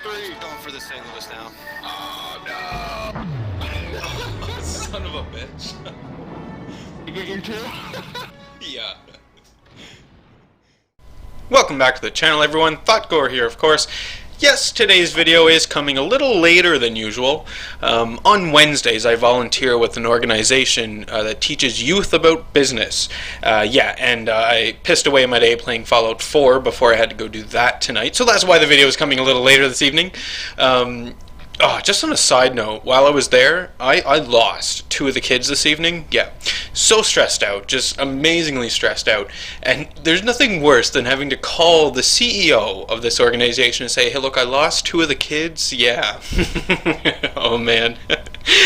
three. Going for the St. Louis now. Oh no! Son of a bitch. You get your two? Yeah. Welcome back to the channel, everyone. Thotgor here, of course. Yes, today's video is coming a little later than usual. On Wednesdays, I volunteer with an organization that teaches youth about business. I pissed away my day playing Fallout 4 before I had to go do that tonight, so that's why the video is coming a little later this evening. Just on a side note, while I was there, I lost two of the kids this evening. Yeah, so stressed out, just amazingly stressed out. And there's nothing worse than having to call the CEO of this organization and say, hey, look, I lost two of the kids. Yeah. Oh, man.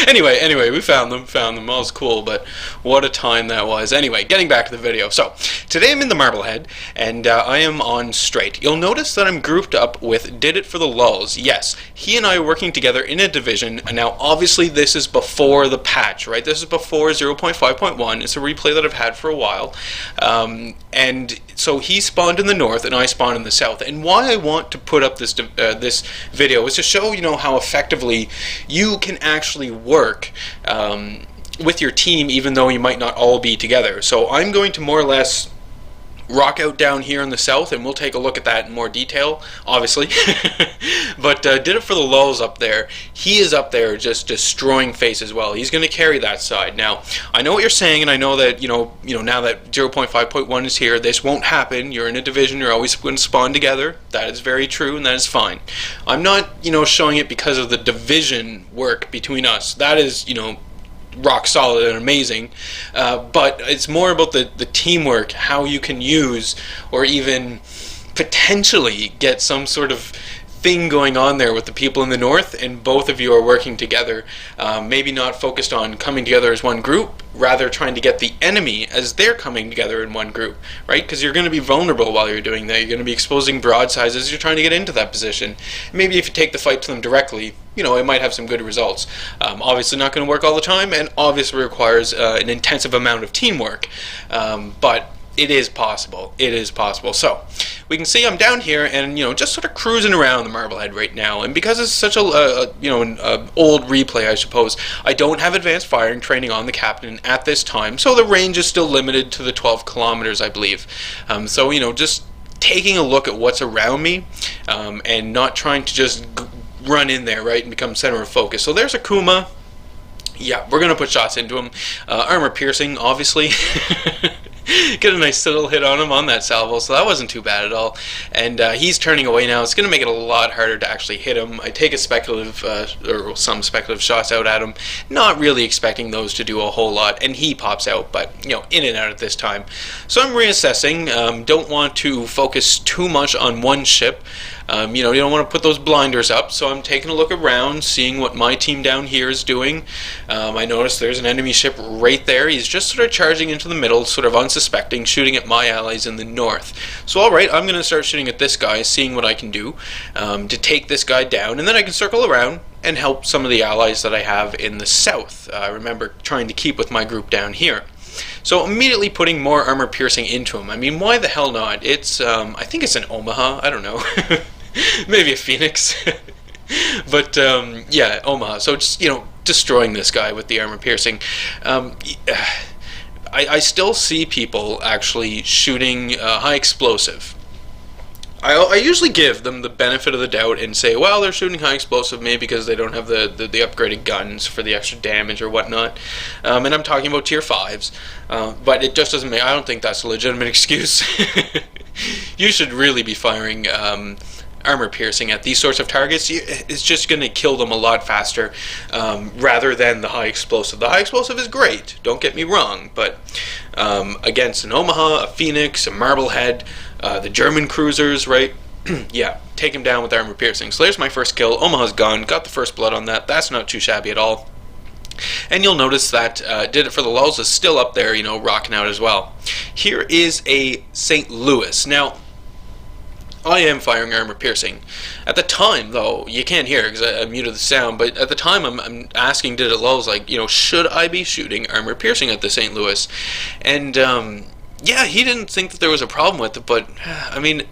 Anyway, we found them. All was cool, but what a time that was. Anyway, getting back to the video. So, today I'm in the Marblehead, and I am on Strait. You'll notice that I'm grouped up with Did It for the Lulz. Yes, he and I are working together in a division, and now obviously this is before the patch, right? This is before 0.5.1. It's a replay that I've had for a while. And so he spawned in the north, and I spawned in the south. And why I want to put up this video is to show, how effectively you can actually work with your team, even though you might not all be together. So I'm going to more or less rock out down here in the south, and we'll take a look at that in more detail, obviously. But Did It for the Lulz up there. He is up there just destroying face as well. He's going to carry that side. Now, I know what you're saying, and I know that, now that 0.5.1 is here, this won't happen. You're in a division, you're always going to spawn together. That is very true, and that is fine. I'm not, showing it because of the division work between us. That is, rock solid and amazing, but it's more about the teamwork, how you can use or even potentially get some sort of thing going on there with the people in the north, and both of you are working together, maybe not focused on coming together as one group, rather trying to get the enemy as they're coming together in one group, right? Because you're going to be vulnerable while you're doing that. You're going to be exposing broadsides as you're trying to get into that position. Maybe if you take the fight to them directly, it might have some good results. Obviously not going to work all the time, and obviously requires an intensive amount of teamwork, but it is possible. It is possible. So we can see I'm down here and just sort of cruising around the Marblehead right now. And because it's such an old replay, I suppose, I don't have advanced firing training on the captain at this time. So the range is still limited to the 12 kilometers, I believe. Just taking a look at what's around me, and not trying to just run in there, right, and become center of focus. So there's a Kuma. Yeah, we're gonna put shots into him. Armor piercing, obviously. Get a nice little hit on him on that salvo, so that wasn't too bad at all. And he's turning away now. It's going to make it a lot harder to actually hit him. I take a speculative, or some speculative shots out at him, not really expecting those to do a whole lot, and he pops out, but, in and out at this time. So I'm reassessing. Don't want to focus too much on one ship. You don't want to put those blinders up, so I'm taking a look around, seeing what my team down here is doing. I noticed there's an enemy ship right there. He's just sort of charging into the middle, sort of unsuspecting, shooting at my allies in the north. So alright, I'm going to start shooting at this guy, seeing what I can do to take this guy down, and then I can circle around and help some of the allies that I have in the south. Remember, trying to keep with my group down here. So immediately putting more armor piercing into him. I mean, why the hell not? It's, I think it's an Omaha, I don't know. Maybe a Phoenix. But, yeah, Omaha. So just, destroying this guy with the armor piercing. I still see people actually shooting high explosive. I usually give them the benefit of the doubt and say, well, they're shooting high explosive maybe because they don't have the upgraded guns for the extra damage or whatnot. And I'm talking about tier 5s. But it just doesn't make... I don't think that's a legitimate excuse. You should really be firing armor piercing at these sorts of targets. It's just going to kill them a lot faster, rather than the high explosive. The high explosive is great, don't get me wrong, but against an Omaha, a Phoenix, a Marblehead, the German cruisers, right? Yeah, take him down with armor piercing. So there's my first kill. Omaha's gone, got the first blood on that. That's not too shabby at all. And you'll notice that Did It for the Lulz is still up there, rocking out as well. Here is a St. Louis. Now, I am firing armor piercing. At the time, though, you can't hear because I muted the sound, but at the time I'm asking Did It Lulz, like, should I be shooting armor piercing at the St. Louis? And, yeah, he didn't think that there was a problem with it, but, I mean,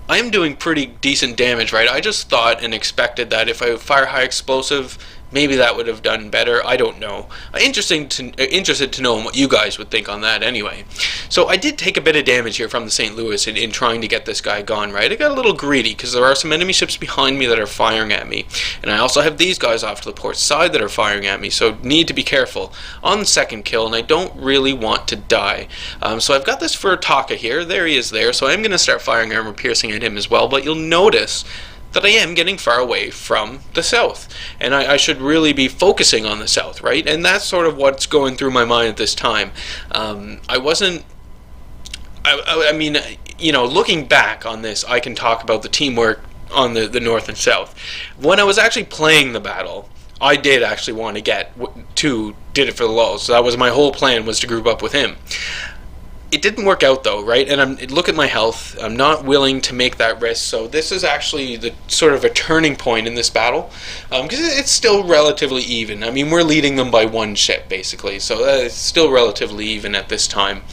I am doing pretty decent damage, right? I just thought and expected that if I fire high explosive, maybe that would have done better. I don't know. Interested to know what you guys would think on that anyway. So I did take a bit of damage here from the St. Louis in trying to get this guy gone, right? I got a little greedy because there are some enemy ships behind me that are firing at me. And I also have these guys off to the port side that are firing at me, so need to be careful on the second kill, and I don't really want to die. So I've got this Thotgor here. There he is there, so I'm going to start firing armor piercing at him as well, but you'll notice that I am getting far away from the south, and I should really be focusing on the south, right? And that's sort of what's going through my mind at this time. I mean, you know, looking back on this, I can talk about the teamwork on the north and south. When I was actually playing the battle, I did actually want to get did it for the lulz. So that was my whole plan, was to group up with him. It didn't work out though, right? And look at my health. I'm not willing to make that risk. So this is actually the sort of a turning point in this battle, because it's still relatively even. I mean, we're leading them by one ship basically, so it's still relatively even at this time.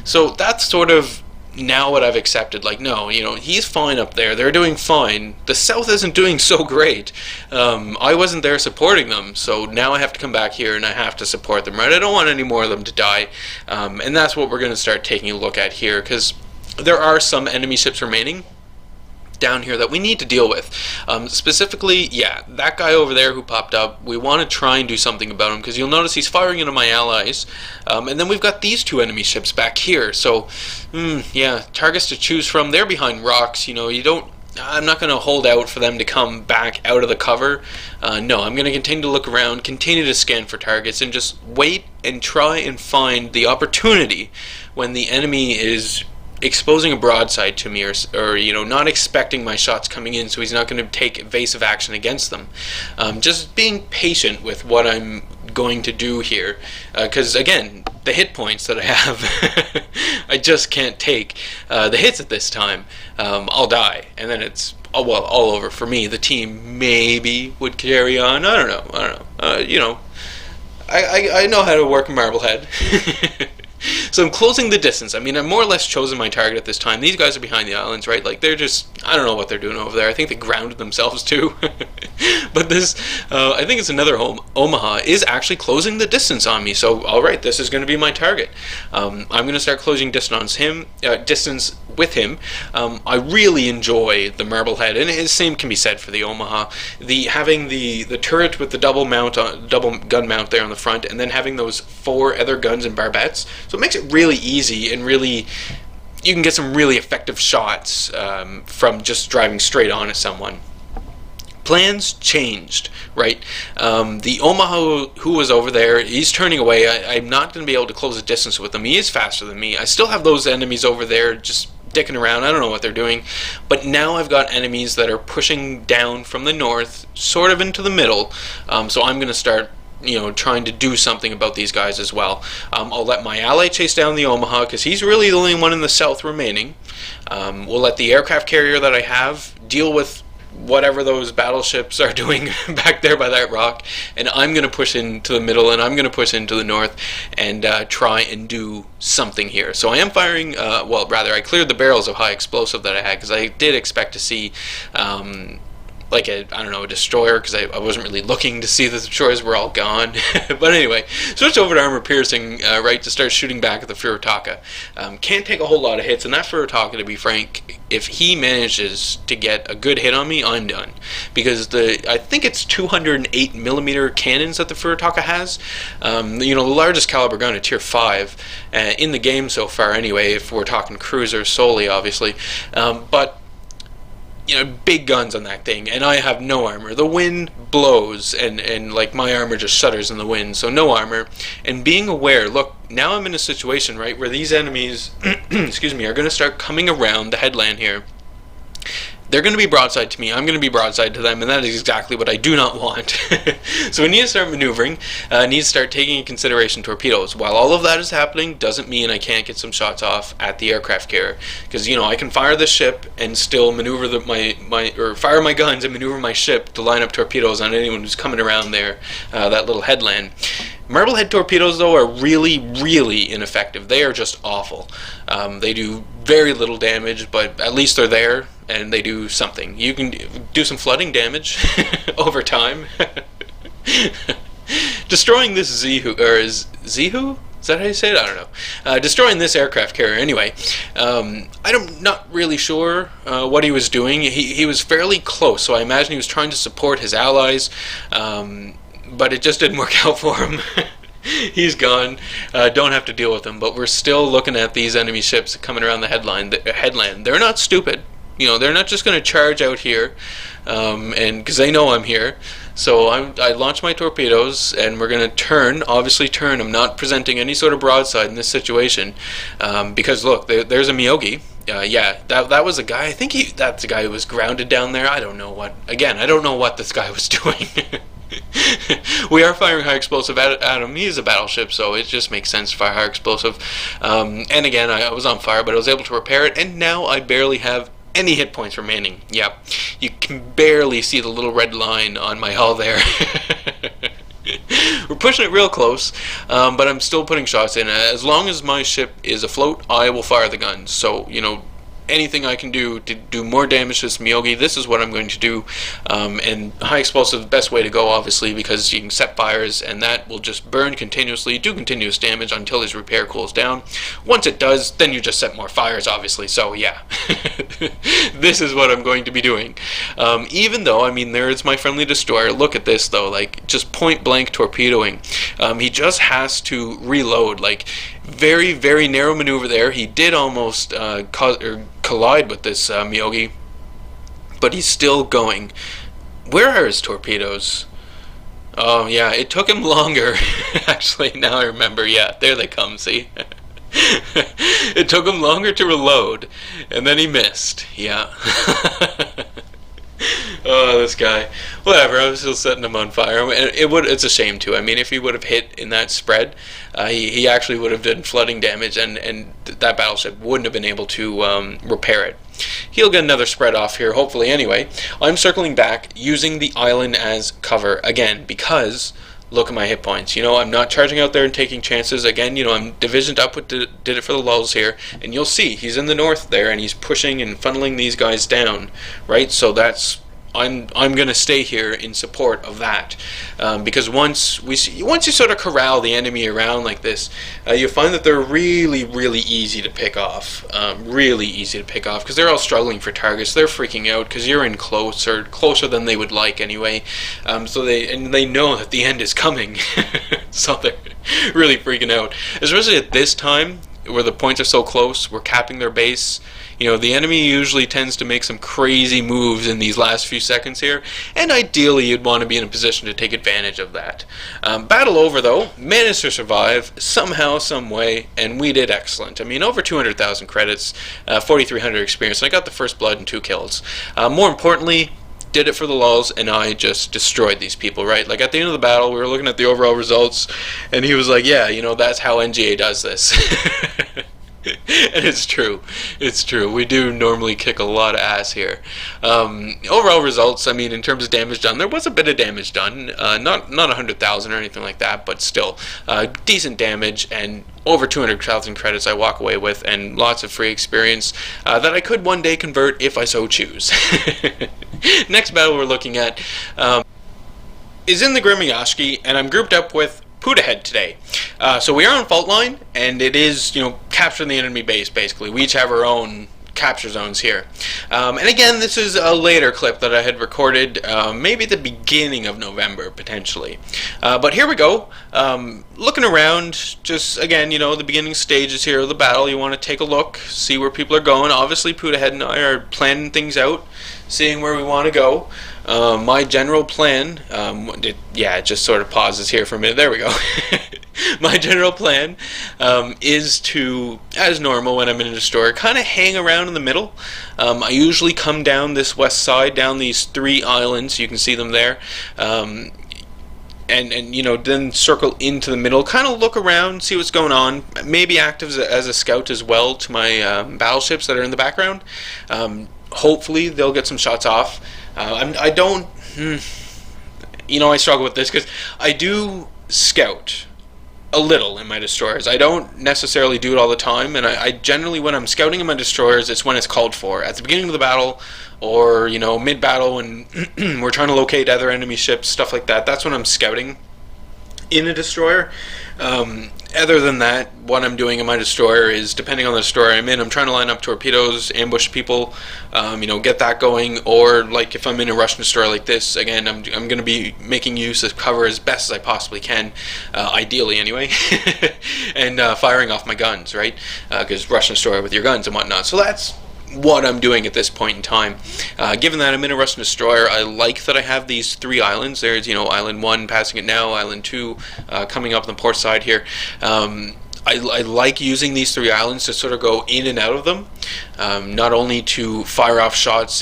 So that's sort of now what I've accepted. Like, no, you know, he's fine up there. They're doing fine. The south isn't doing so great. I wasn't there supporting them, so now I have to come back here and I have to support them, right? I don't want any more of them to die, and that's what we're going to start taking a look at here, because there are some enemy ships remaining down here that we need to deal with. Specifically, yeah, that guy over there who popped up, we want to try and do something about him, because you'll notice he's firing into my allies, and then we've got these two enemy ships back here, so yeah, targets to choose from. They're behind rocks, you know, I'm not going to hold out for them to come back out of the cover. No, I'm going to continue to look around, continue to scan for targets, and just wait and try and find the opportunity when the enemy is exposing a broadside to me, or you know, not expecting my shots coming in, so he's not going to take evasive action against them. Just being patient with what I'm going to do here, because again, the hit points that I have, I just can't take the hits at this time. I'll die, and then it's all over for me. The team maybe would carry on. I don't know. You know, I know how to work Marblehead. So I'm closing the distance. I mean, I've more or less chosen my target at this time. These guys are behind the islands, right? Like, they're just, I don't know what they're doing over there. I think they grounded themselves too. But this, I think it's another Omaha, is actually closing the distance on me. So, alright, this is going to be my target. I'm going to start closing distance with him. I really enjoy the Marblehead, and the same can be said for the Omaha. Having the turret with the double gun mount there on the front, and then having those 4 other guns and barbettes. So it makes it really easy, and really, you can get some really effective shots from just driving straight onto someone. Plans changed, right? The Omaha who was over there, he's turning away. I'm not going to be able to close the distance with him. He is faster than me. I still have those enemies over there just dicking around. I don't know what they're doing. But now I've got enemies that are pushing down from the north, sort of into the middle. So I'm going to start, you know, trying to do something about these guys as well. I'll let my ally chase down the Omaha, because he's really the only one in the south remaining. We'll let the aircraft carrier that I have deal with whatever those battleships are doing back there by that rock, and I'm going to push into the middle, and I'm going to push into the north, and try and do something here. So I am firing, well, rather, I cleared the barrels of high explosive that I had, because I did expect to see like a destroyer, because I wasn't really looking to see the destroyers were all gone. But anyway, switch over to armor piercing, right, to start shooting back at the Thotgor. Can't take a whole lot of hits, and that Thotgor, to be frank, if he manages to get a good hit on me, I'm done. Because I think it's 208mm cannons that the Thotgor has. You know, the largest caliber gun at tier 5 in the game so far anyway, if we're talking cruisers solely, obviously. But you know, big guns on that thing, and I have no armor. The wind blows, and like, my armor just shudders in the wind, so no armor. And being aware, look, now I'm in a situation, right, where these enemies, excuse me, are going to start coming around the headland here. They're going to be broadside to me, I'm going to be broadside to them, and that is exactly what I do not want. So we need to start maneuvering, need to start taking into consideration torpedoes. While all of that is happening, doesn't mean I can't get some shots off at the aircraft carrier. Because, you know, I can fire the ship and still maneuver fire my guns and maneuver my ship to line up torpedoes on anyone who's coming around there, that little headland. Marblehead torpedoes, though, are really, really ineffective. They are just awful. They do very little damage, but at least they're there. and they do something. You can do some flooding damage over time. Destroying this Zehu, or Zehu? Is that how you say it? I don't know. Destroying this aircraft carrier, anyway. I'm not really sure what he was doing. He was fairly close, so I imagine he was trying to support his allies, but it just didn't work out for him. He's gone. Don't have to deal with him, but we're still looking at these enemy ships coming around the headland. They're not stupid. You know, they're not just going to charge out here, and because they know I'm here. So I launch my torpedoes, and we're going to obviously turn. I'm not presenting any sort of broadside in this situation, because look, there's a Miyogi. Yeah, that was a guy. I think that's the guy who was grounded down there. I don't know what. Again, I don't know what this guy was doing. We are firing high explosive at him. He is a battleship, so it just makes sense to fire high explosive. And again, I was on fire, but I was able to repair it, and now I barely have any hit points remaining. Yep, you can barely see the little red line on my hull there. We're pushing it real close, but I'm still putting shots in. As long as my ship is afloat, I will fire the guns. So, you know, anything I can do to do more damage to this Miyogi, this is what I'm going to do. And high explosive is the best way to go, obviously, because you can set fires, and that will just burn continuously, do continuous damage until his repair cools down. Once it does, then you just set more fires, obviously. So yeah, this is what I'm going to be doing. Even though, I mean, there's my friendly destroyer. Look at this, though, like, just point blank torpedoing. He just has to reload, like, very, very narrow maneuver there. He did almost collide with this Miyogi, but he's still going. Where are his torpedoes? Oh yeah, it took him longer. Actually, now I remember. Yeah, there they come, see? It took him longer to reload, and then he missed. Yeah. Oh, this guy. Whatever, I was still setting him on fire. It's a shame, too. I mean, if he would have hit in that spread, he actually would have done flooding damage, and that battleship wouldn't have been able to repair it. He'll get another spread off here, hopefully, anyway. I'm circling back, using the island as cover, again, because look at my hit points. You know, I'm not charging out there and taking chances. Again, you know, I'm divisioned up with did it for the lulls here, and you'll see he's in the north there, and he's pushing and funneling these guys down, right? So that's I'm going to stay here in support of that, because once you sort of corral the enemy around like this, you find that they're really, really easy to pick off. Really easy to pick off because they're all struggling for targets. They're freaking out because you're in closer than they would like anyway. So they know that the end is coming, so they're really freaking out, especially at this time where the points are so close. We're capping their base. You know, the enemy usually tends to make some crazy moves in these last few seconds here, and ideally you'd want to be in a position to take advantage of that. Battle over, though, managed to survive somehow, some way, and we did excellent. I mean, over 200,000 credits, 4,300 experience, and I got the first blood and 2 kills. More importantly, did it for the lulls, and I just destroyed these people, right? Like, at the end of the battle, we were looking at the overall results, and he was like, yeah, you know, that's how NGA does this. And it's true. It's true. We do normally kick a lot of ass here. Overall results, I mean, in terms of damage done, there was a bit of damage done. Not 100,000 or anything like that, but still decent damage, and over 200,000 credits I walk away with, and lots of free experience that I could one day convert if I so choose. Next battle we're looking at is in the Grimyashki, and I'm grouped up with Pudahead today. So we are on fault line, and it is, you know, capturing the enemy base, basically. We each have our own capture zones here. And again, this is a later clip that I had recorded, maybe at the beginning of November, potentially. But here we go. Looking around, just, again, you know, the beginning stages here of the battle. You want to take a look, see where people are going. Obviously, Pudahead and I are planning things out, seeing where we want to go. My general plan, it just sort of pauses here for a minute. There we go. My general plan is to, as normal when I'm in a destroyer, kind of hang around in the middle. I usually come down this west side, down these 3 islands. You can see them there. And you know, then circle into the middle, kind of look around, see what's going on, maybe act as a scout as well to my battleships that are in the background. Hopefully they'll get some shots off. I don't, you know, I struggle with this because I do scout a little in my destroyers. I don't necessarily do it all the time, and I generally, when I'm scouting in my destroyers, it's when it's called for. At the beginning of the battle, or, you know, mid-battle when we're trying to locate other enemy ships, stuff like that. That's when I'm scouting in a destroyer. Other than that, what I'm doing in my destroyer is, depending on the destroyer I'm in, I'm trying to line up torpedoes, ambush people, you know, get that going. Or, like, if I'm in a Russian destroyer like this, again, I'm going to be making use of cover as best as I possibly can, ideally anyway, and firing off my guns, right? Because Russian destroyer with your guns and whatnot. So that's what I'm doing at this point in time. Given that I'm in a Russian destroyer, I like that I have these 3 islands. There's, you know, Island 1 passing it now, Island 2 coming up on the port side here. I like using these 3 islands to sort of go in and out of them, not only to fire off shots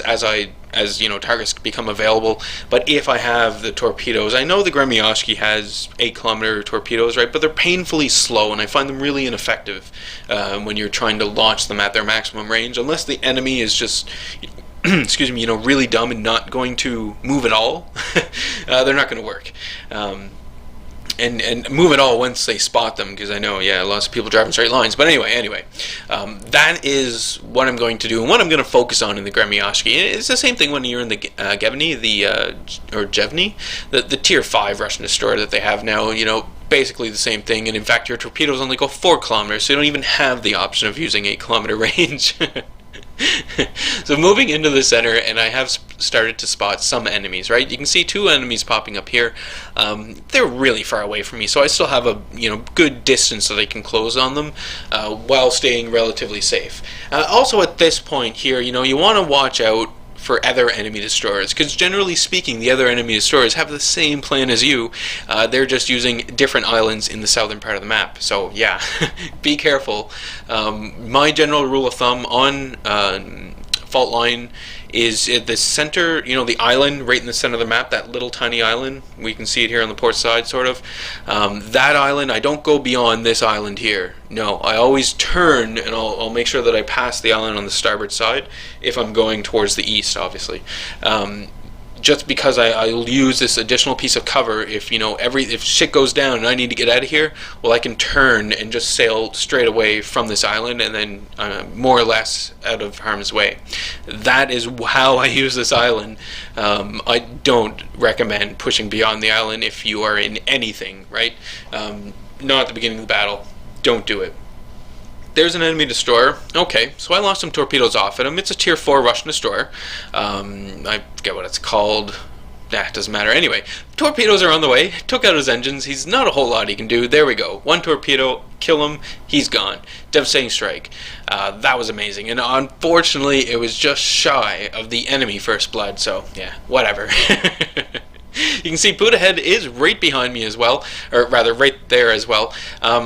as you know, targets become available, but if I have the torpedoes. I know the Gremyashki has 8-kilometer torpedoes, right, but they're painfully slow, and I find them really ineffective when you're trying to launch them at their maximum range, unless the enemy is just, excuse me, you know, really dumb and not going to move at all. They're not going to work. And move at all once they spot them, because I know, yeah, lots of people driving straight lines. But anyway, that is what I'm going to do, and what I'm going to focus on in the Gremyashki. It's the same thing when you're in the Gevny, or Jevny, the Tier 5 Russian destroyer that they have now. You know, basically the same thing, and in fact, your torpedoes only go 4 kilometers, so you don't even have the option of using 8-kilometer range. So moving into the center, and I have started to spot some enemies, right? You can see 2 enemies popping up here. They're really far away from me, so I still have a, you know, good distance that I can close on them while staying relatively safe. Also at this point here, you know, you want to watch out for other enemy destroyers, because generally speaking, the other enemy destroyers have the same plan as you. They're just using different islands in the southern part of the map. So yeah, be careful. My general rule of thumb on fault line is at the center, you know, the island right in the center of the map, that little tiny island. We can see it here on the port side, sort of. That island, I don't go beyond this island here. No, I always turn, and I'll make sure that I pass the island on the starboard side if I'm going towards the east, obviously. Just because I'll use this additional piece of cover if, you know, if shit goes down and I need to get out of here, well, I can turn and just sail straight away from this island, and then more or less out of harm's way. That is how I use this island. I don't recommend pushing beyond the island if you are in anything, right? Not at the beginning of the battle. Don't do it. There's an enemy destroyer. Okay, so I launched some torpedoes off at him. It's a Tier 4 Russian destroyer. I forget what it's called. Nah, it doesn't matter. Anyway, torpedoes are on the way. Took out his engines. He's not a whole lot he can do. There we go. 1 torpedo, kill him. He's gone. Devastating strike. That was amazing. And unfortunately, it was just shy of the enemy first blood. So, yeah, whatever. You can see Buddha is right behind me as well, or rather right there as well.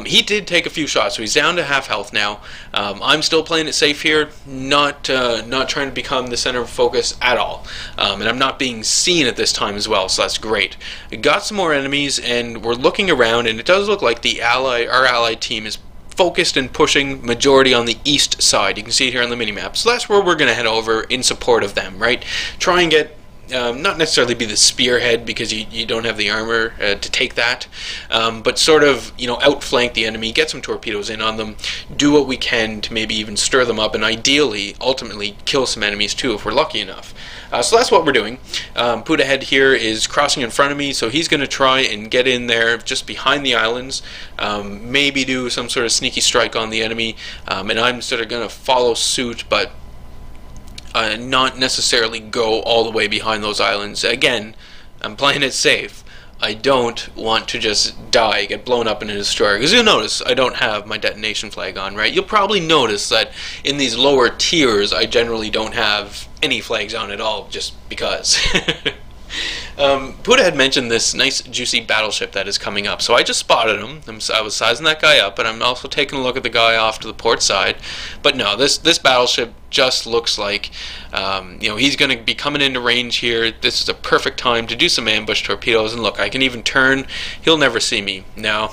He did take a few shots, so he's down to half health now. I'm still playing it safe here, not trying to become the center of focus at all. And I'm not being seen at this time as well, so that's great. We got some more enemies, and we're looking around, and it does look like our allied team is focused and pushing majority on the east side. You can see it here on the minimap. So that's where we're going to head over in support of them, right? Try and get not necessarily be the spearhead, because you don't have the armor to take that, but sort of, you know, outflank the enemy, get some torpedoes in on them, do what we can to maybe even stir them up, and ideally, ultimately, kill some enemies too if we're lucky enough. So that's what we're doing. Buddha here is crossing in front of me, so he's going to try and get in there just behind the islands, maybe do some sort of sneaky strike on the enemy, and I'm sort of going to follow suit, but not necessarily go all the way behind those islands. Again, I'm playing it safe. I don't want to just die, get blown up in a destroyer, because you'll notice I don't have my detonation flag on, right? You'll probably notice that in these lower tiers I generally don't have any flags on at all, just because. Buddha had mentioned this nice juicy battleship that is coming up, so I just spotted him. I was sizing that guy up, and I'm also taking a look at the guy off to the port side. But no, this battleship just looks like, you know, he's going to be coming into range here. This is a perfect time to do some ambush torpedoes, and look, I can even turn. He'll never see me. No.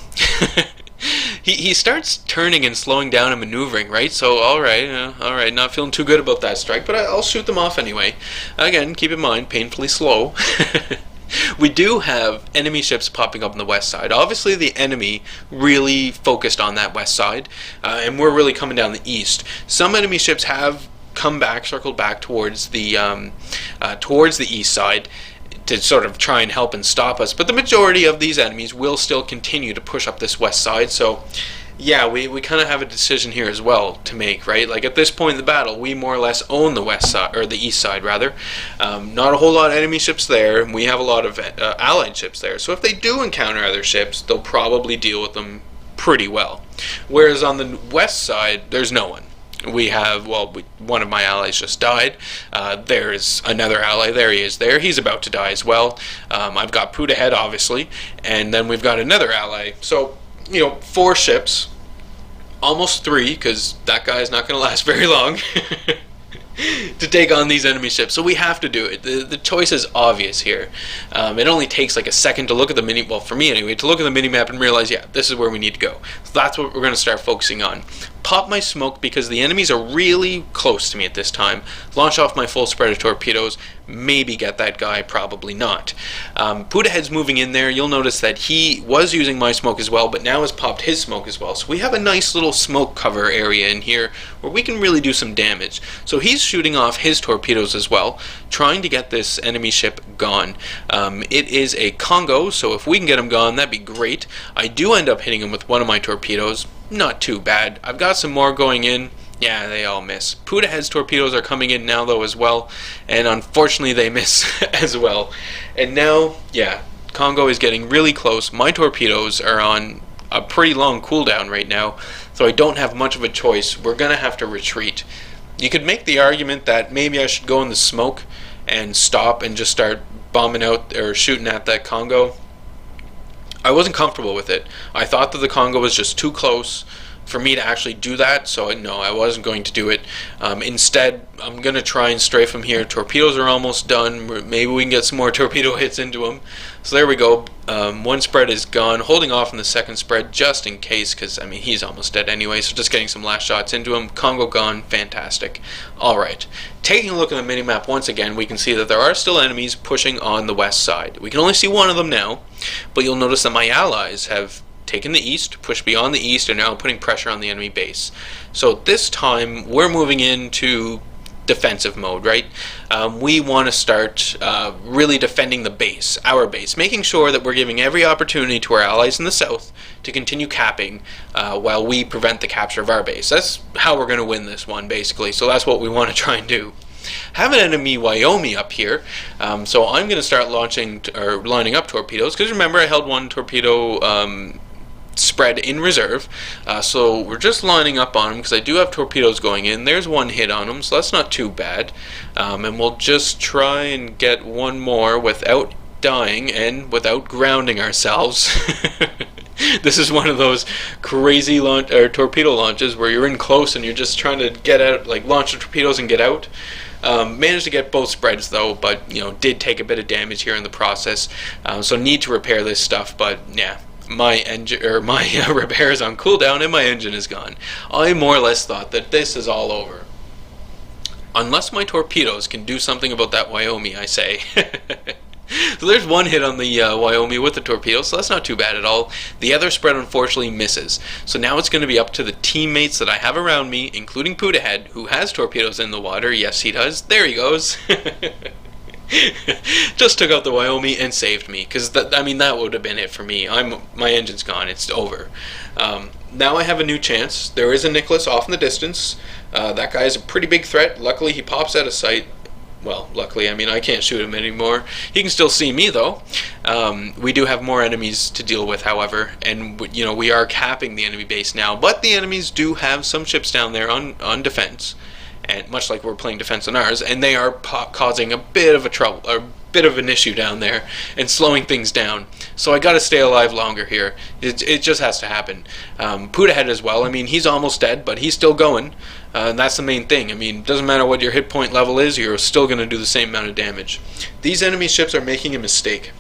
He starts turning and slowing down and maneuvering, right? So, alright, not feeling too good about that strike, but I'll shoot them off anyway. Again, keep in mind, painfully slow. we do have enemy ships popping up on the west side. Obviously, the enemy really focused on that west side, and we're really coming down the east. Some enemy ships have come back, circled back towards the east side to sort of try and help and stop us. But the majority of these enemies will still continue to push up this west side. So yeah, we kind of have a decision here as well to make, right? Like at this point in the battle, we more or less own the west side, or the east side rather. Not a whole lot of enemy ships there. We have a lot of allied ships there. So if they do encounter other ships, they'll probably deal with them pretty well. Whereas on the west side, there's no one. We have, well, one of my allies just died. There's another ally. There he is there. He's about to die as well. I've got Poot ahead, obviously. And then we've got another ally. So, 4 ships. Almost 3, because that guy's not going to last very long. To take on these enemy ships. So we have to do it. The choice is obvious here. It only takes like a second to look at the well, for me anyway, to look at the mini-map and realize, yeah, this is where we need to go. So that's what we're going to start focusing on. Pop my smoke because the enemies are really close to me at this time. Launch off my full spread of torpedoes. Maybe get that guy, probably not. Poot-ahead's moving in there. You'll notice that he was using my smoke as well, but now has popped his smoke as well. So we have a nice little smoke cover area in here where we can really do some damage. So he's shooting off his torpedoes as well, trying to get this enemy ship gone. It is a Congo, so if we can get him gone, that'd be great. I do end up hitting him with one of my torpedoes. Not too bad. I've got some more going in. Yeah, they all miss. Poot-ahead's torpedoes are coming in now, though, as well. And unfortunately, they miss as well. And now, yeah, Congo is getting really close. My torpedoes are on a pretty long cooldown right now, so I don't have much of a choice. We're going to have to retreat. You could make the argument that maybe I should go in the smoke and stop and just start bombing out or shooting at that Congo. I wasn't comfortable with it. I thought that the Congo was just too close for me to actually do that, so no, I wasn't going to do it. Instead, I'm going to try and stray from here. Torpedoes are almost done. Maybe we can get some more torpedo hits into them. So there we go. One spread is gone. Holding off on the second spread just in case, because, I mean, he's almost dead anyway, so just getting some last shots into him. Congo gone. Fantastic. Alright. Taking a look at the minimap once again, we can see that there are still enemies pushing on the west side. We can only see one of them now, but you'll notice that my allies have taken the east, pushed beyond the east, and now putting pressure on the enemy base. So this time, we're moving into defensive mode, right? We want to start really defending the base, our base, making sure that we're giving every opportunity to our allies in the south to continue capping while we prevent the capture of our base. That's how we're going to win this one, basically. So that's what we want to try and do. Have an enemy Wyoming up here, so I'm going to start launching or lining up torpedoes, because remember I held one torpedo spread in reserve, so we're just lining up on him because I do have torpedoes going in. There's one hit on him, so that's not too bad, and we'll just try and get one more without dying and without grounding ourselves. This is one of those crazy torpedo launches where you're in close and you're just trying to get out, like launch the torpedoes and get out. Managed to get both spreads though, but did take a bit of damage here in the process, so need to repair this stuff. But yeah, my engine or my repair is on cooldown and my engine is gone. I more or less thought that this is all over, unless my torpedoes can do something about that Wyoming, I say. So there's one hit on the Wyoming with the torpedo, so that's not too bad at all. The other spread unfortunately misses. So now it's going to be up to the teammates that I have around me, including Poot-ahead, who has torpedoes in the water. Yes, he does. There he goes. Just took out the Wyoming and saved me, because that would have been it for me. My engine's gone. It's over. Now I have a new chance. There is a Nicholas off in the distance. That guy is a pretty big threat. Luckily, he pops out of sight. Well, luckily, I can't shoot him anymore. He can still see me, though. We do have more enemies to deal with, however, and we are capping the enemy base now. But the enemies do have some ships down there on defense, and much like we're playing defense on ours, and they are causing a bit of an issue down there and slowing things down. So I got to stay alive longer here. It just has to happen. Poot-ahead as well. He's almost dead, but he's still going. And that's the main thing. It doesn't matter what your hit point level is, you're still going to do the same amount of damage. These enemy ships are making a mistake.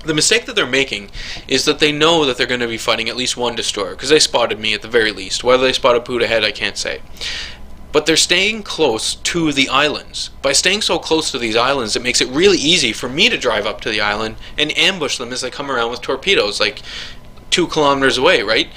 The mistake that they're making is that they know that they're going to be fighting at least one destroyer, because they spotted me at the very least. Whether they spotted Poot-ahead, I can't say. but they're staying close to the islands. By staying so close to these islands, it makes it really easy for me to drive up to the island and ambush them as they come around with torpedoes, like 2 kilometers away, right?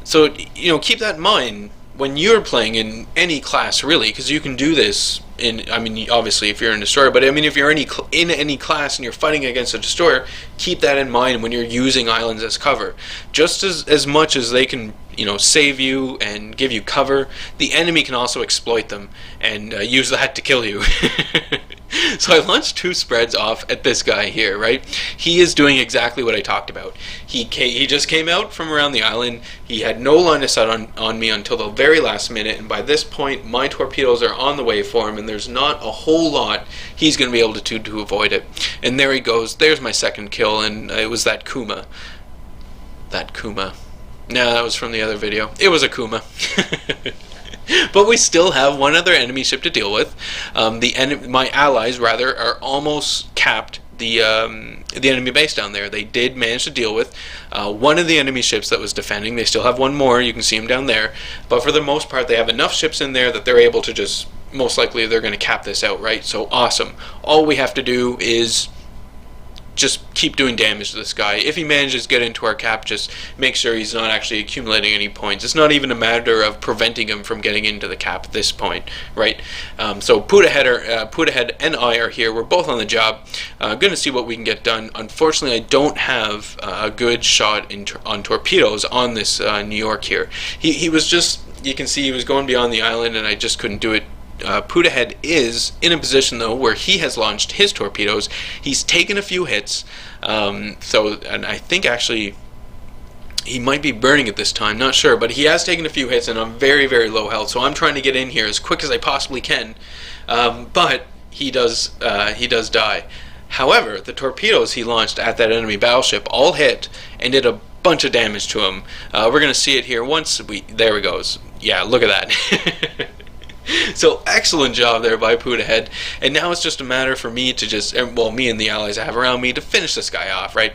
So, you know, keep that in mind when you're playing in any class, really, because you can do this in, I mean, obviously if you're in a destroyer, but I mean if you're in any class and you're fighting against a destroyer, keep that in mind when you're using islands as cover. Just as much as they can, you know, save you and give you cover, the enemy can also exploit them and use that to kill you. So I launched 2 spreads off at this guy here, right? He is doing exactly what I talked about. He just came out from around the island. He had no line of sight on me until the very last minute, and by this point my torpedoes are on the way for him, and there's not a whole lot he's going to be able to avoid it. And there he goes. There's my second kill, and it was that Kuma. No, that was from the other video. It was a Kuma. But we still have one other enemy ship to deal with. My allies, rather, are almost capped the enemy base down there. They did manage to deal with one of the enemy ships that was defending. They still have one more. You can see them down there. But for the most part, they have enough ships in there that they're able to just, most likely, they're going to cap this out, right? So awesome. All we have to do is just keep doing damage to this guy. If he manages to get into our cap, just make sure he's not actually accumulating any points. It's not even a matter of preventing him from getting into the cap at this point, right? So Putahead and I are here. We're both on the job. Going to see what we can get done. Unfortunately, I don't have a good shot on torpedoes on this New York here. He was just, you can see he was going beyond the island, and I just couldn't do it. Putahead is in a position though where he has launched his torpedoes. He's taken a few hits, and I think actually he might be burning at this time, not sure, but he has taken a few hits, and I'm very, very low health, so I'm trying to get in here as quick as I possibly can, but he does die. However, the torpedoes he launched at that enemy battleship all hit and did a bunch of damage to him. We're gonna see it here there he goes. Yeah, look at that. So excellent job there by Putahead, and now it's just a matter for me to just, well, me and the allies I have around me to finish this guy off, right?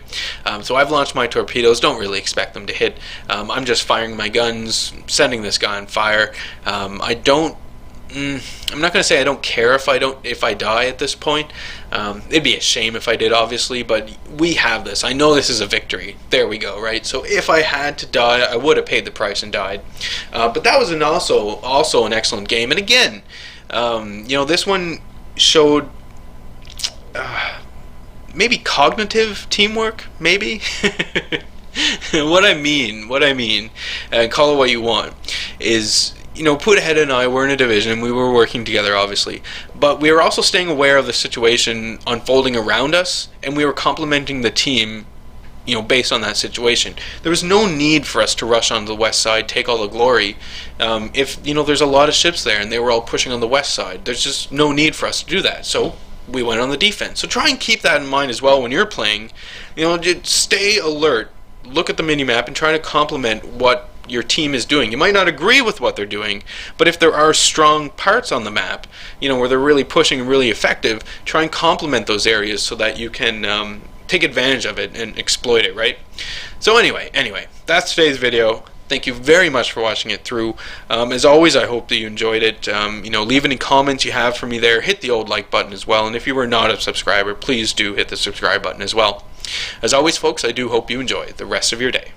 So I've launched my torpedoes, don't really expect them to hit. I'm just firing my guns, sending this guy on fire. I'm not going to say I don't care if I die at this point. It'd be a shame if I did, obviously, but we have this. I know this is a victory. There we go, right? So if I had to die, I would have paid the price and died. But that was also an excellent game. And again, you know, this one showed maybe cognitive teamwork, maybe. What I mean, call it what you want, is, you know, Putahead and I were in a division. We were working together, obviously, but we were also staying aware of the situation unfolding around us, and we were complementing the team, you know, based on that situation. There was no need for us to rush on the west side, take all the glory. If, you know, there's a lot of ships there, and they were all pushing on the west side, there's just no need for us to do that. So we went on the defense. So try and keep that in mind as well when you're playing. You know, just stay alert. Look at the minimap and try to complement what your team is doing. You might not agree with what they're doing, but if there are strong parts on the map, you know, where they're really pushing and really effective, try and complement those areas so that you can take advantage of it and exploit it, right? So anyway, that's today's video. Thank you very much for watching it through. As always, I hope that you enjoyed it. You know, leave any comments you have for me there. Hit the old like button as well. And if you were not a subscriber, please do hit the subscribe button as well. As always, folks, I do hope you enjoy the rest of your day.